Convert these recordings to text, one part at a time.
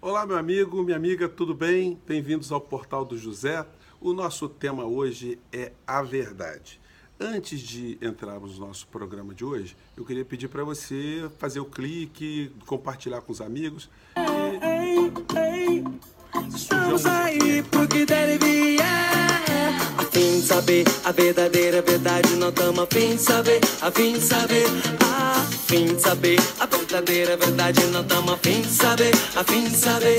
Olá, meu amigo, minha amiga, tudo bem? Bem-vindos ao Portal do José. O nosso tema hoje é a verdade. Antes de entrarmos no nosso programa de hoje, eu queria pedir para você fazer o clique, compartilhar com os amigos Ei, estamos aí porque deve a fim de saber a verdadeira verdade. Não estamos a fim de saber, a fim de saber, a fim de saber a verdadeira verdade. Não estamos a fim de saber, a fim de saber.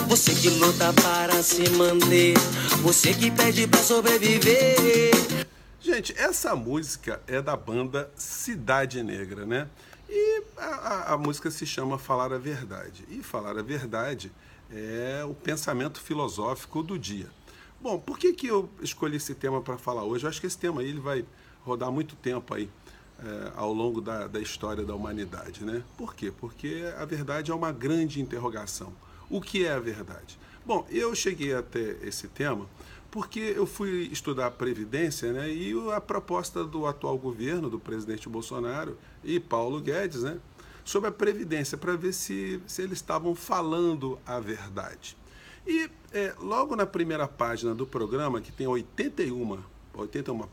Você que luta para se manter, você que pede para sobreviver. Gente, essa música é da banda Cidade Negra, né? E a música se chama Falar a Verdade. E falar a verdade é o pensamento filosófico do dia. Bom, por que eu escolhi esse tema para falar hoje? Eu acho que esse tema aí ele vai rodar muito tempo aí ao longo da história da humanidade, né? Por quê? Porque a verdade é uma grande interrogação. O que é a verdade? Bom, eu cheguei até esse tema porque eu fui estudar a Previdência, né, e a proposta do atual governo, do presidente Bolsonaro e Paulo Guedes, né, sobre a Previdência, para ver se eles estavam falando a verdade. E logo na primeira página do programa, que tem 81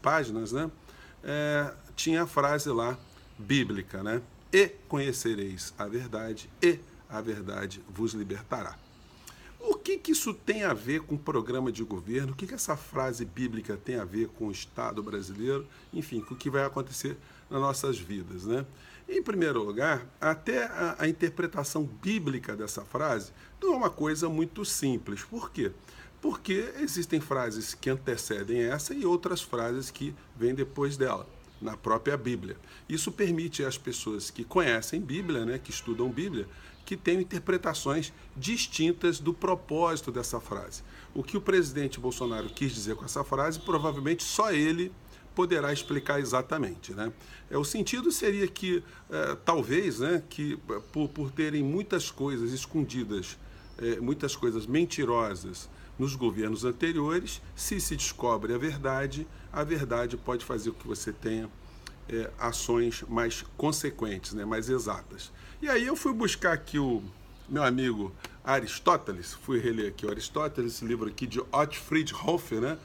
páginas, né, tinha a frase lá, bíblica, né, e conhecereis a verdade, e a verdade vos libertará. O que isso tem a ver com o programa de governo? O que essa frase bíblica tem a ver com o Estado brasileiro? Enfim, com o que vai acontecer nas nossas vidas, né? Em primeiro lugar, até a interpretação bíblica dessa frase não é uma coisa muito simples. Por quê? Porque existem frases que antecedem essa e outras frases que vêm depois dela, na própria Bíblia. Isso permite às pessoas que conhecem Bíblia, né, que estudam Bíblia, que tenham interpretações distintas do propósito dessa frase. O que o presidente Bolsonaro quis dizer com essa frase, provavelmente só ele poderá explicar exatamente, né? O sentido seria que, talvez, né, que por terem muitas coisas escondidas, muitas coisas mentirosas nos governos anteriores, se descobre a verdade pode fazer com que você tenha ações mais consequentes, né, mais exatas. E aí eu fui buscar aqui o meu amigo Aristóteles, fui reler aqui o Aristóteles, esse livro aqui de Otfried Hofer, né?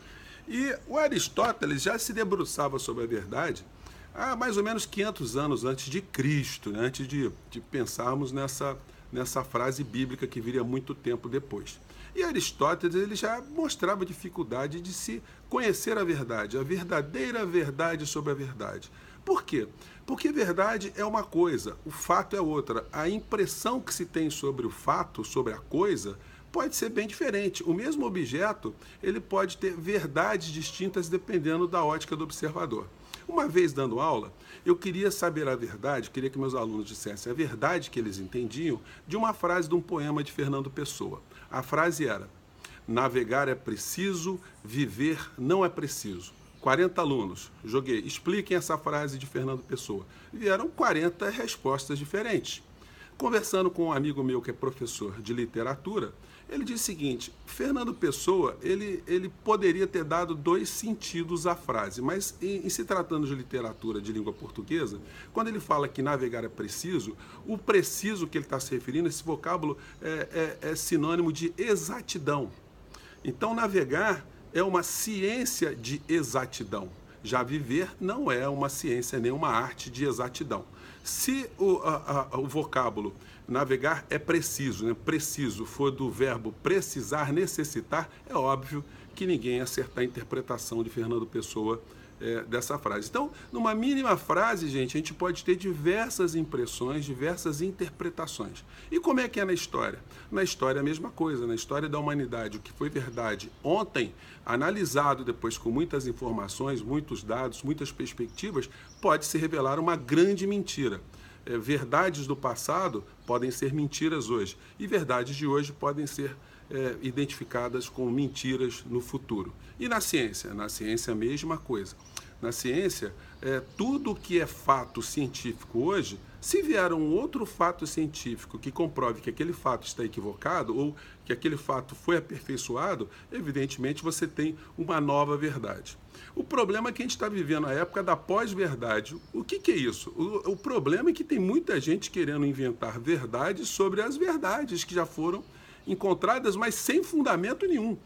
E o Aristóteles já se debruçava sobre a verdade há mais ou menos 500 anos antes de Cristo, né? Antes de pensarmos nessa frase bíblica que viria muito tempo depois. E Aristóteles ele já mostrava a dificuldade de se conhecer a verdade, a verdadeira verdade sobre a verdade. Por quê? Porque verdade é uma coisa, o fato é outra. A impressão que se tem sobre o fato, sobre a coisa, pode ser bem diferente. O mesmo objeto, ele pode ter verdades distintas dependendo da ótica do observador. Uma vez dando aula, eu queria saber a verdade, queria que meus alunos dissessem a verdade que eles entendiam de uma frase de um poema de Fernando Pessoa. A frase era: navegar é preciso, viver não é preciso. 40 alunos, joguei, expliquem essa frase de Fernando Pessoa. Vieram 40 respostas diferentes. Conversando com um amigo meu que é professor de literatura, ele disse o seguinte: Fernando Pessoa, ele poderia ter dado dois sentidos à frase, mas em se tratando de literatura de língua portuguesa, quando ele fala que navegar é preciso, o preciso que ele está se referindo, esse vocábulo é sinônimo de exatidão. Então, navegar é uma ciência de exatidão. Já viver não é uma ciência nem uma arte de exatidão. Se o vocábulo navegar é preciso, né? Preciso for do verbo precisar, necessitar, é óbvio que ninguém ia acertar a interpretação de Fernando Pessoa dessa frase. Então, numa mínima frase, gente, a gente pode ter diversas impressões, diversas interpretações. E como é que é na história? Na história é a mesma coisa. Na história da humanidade, o que foi verdade ontem, analisado depois com muitas informações, muitos dados, muitas perspectivas, pode se revelar uma grande mentira. Verdades do passado podem ser mentiras hoje, e verdades de hoje podem ser identificadas como mentiras no futuro. E na ciência? Na ciência a mesma coisa. Na ciência, tudo que é fato científico hoje, se vier um outro fato científico que comprove que aquele fato está equivocado ou que aquele fato foi aperfeiçoado, evidentemente você tem uma nova verdade. O problema é que a gente está vivendo a época da pós-verdade. O que é isso? O problema é que tem muita gente querendo inventar verdades sobre as verdades que já foram encontradas, mas sem fundamento nenhum.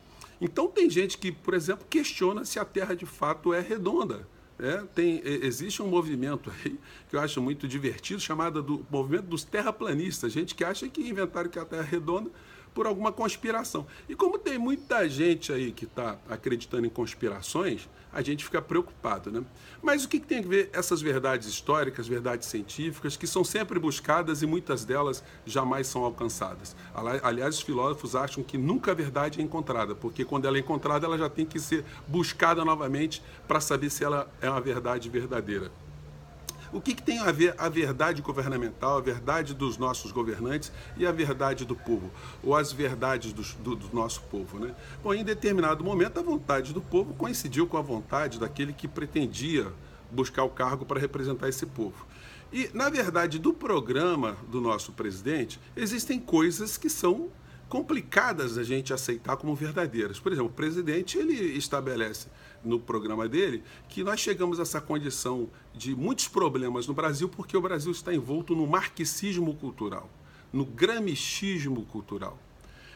Então tem gente que, por exemplo, questiona se a Terra de fato é redonda. Existe um movimento aí que eu acho muito divertido, chamado do movimento dos terraplanistas, gente que acha que inventaram que a Terra é redonda por alguma conspiração. E como tem muita gente aí que está acreditando em conspirações, a gente fica preocupado, né? Mas o que tem a ver essas verdades históricas, verdades científicas, que são sempre buscadas e muitas delas jamais são alcançadas? Aliás, os filósofos acham que nunca a verdade é encontrada, porque quando ela é encontrada, ela já tem que ser buscada novamente para saber se ela é uma verdade verdadeira. O que tem a ver a verdade governamental, a verdade dos nossos governantes e a verdade do povo, ou as verdades do nosso povo, né? Bom, em determinado momento, a vontade do povo coincidiu com a vontade daquele que pretendia buscar o cargo para representar esse povo. E, na verdade, do programa do nosso presidente, existem coisas que são complicadas a gente aceitar como verdadeiras. Por exemplo, o presidente, ele estabelece no programa dele que nós chegamos a essa condição de muitos problemas no Brasil porque o Brasil está envolto no marxismo cultural, no gramscismo cultural.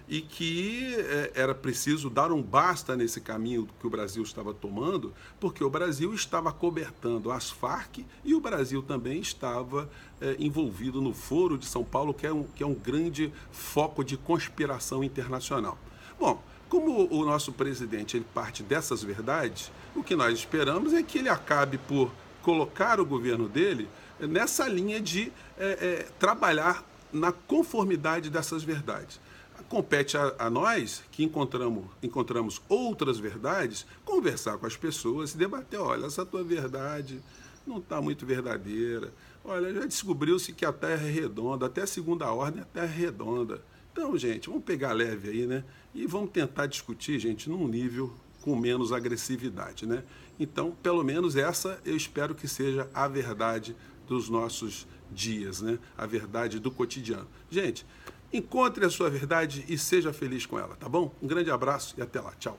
E que era preciso dar um basta nesse caminho que o Brasil estava tomando, porque o Brasil estava cobertando as Farc e o Brasil também estava envolvido no Foro de São Paulo, que é um grande foco de conspiração internacional. Bom, como o nosso presidente ele parte dessas verdades, o que nós esperamos é que ele acabe por colocar o governo dele nessa linha de trabalhar na conformidade dessas verdades. Compete a nós, que encontramos outras verdades, conversar com as pessoas e debater, olha, essa tua verdade não está muito verdadeira. Olha, já descobriu-se que a Terra é redonda, até a segunda ordem a Terra é redonda. Então, gente, vamos pegar leve aí, né? E vamos tentar discutir, gente, num nível com menos agressividade, né? Então, pelo menos essa eu espero que seja a verdade dos nossos dias, né? A verdade do cotidiano. Gente, encontre a sua verdade e seja feliz com ela, tá bom? Um grande abraço e até lá. Tchau.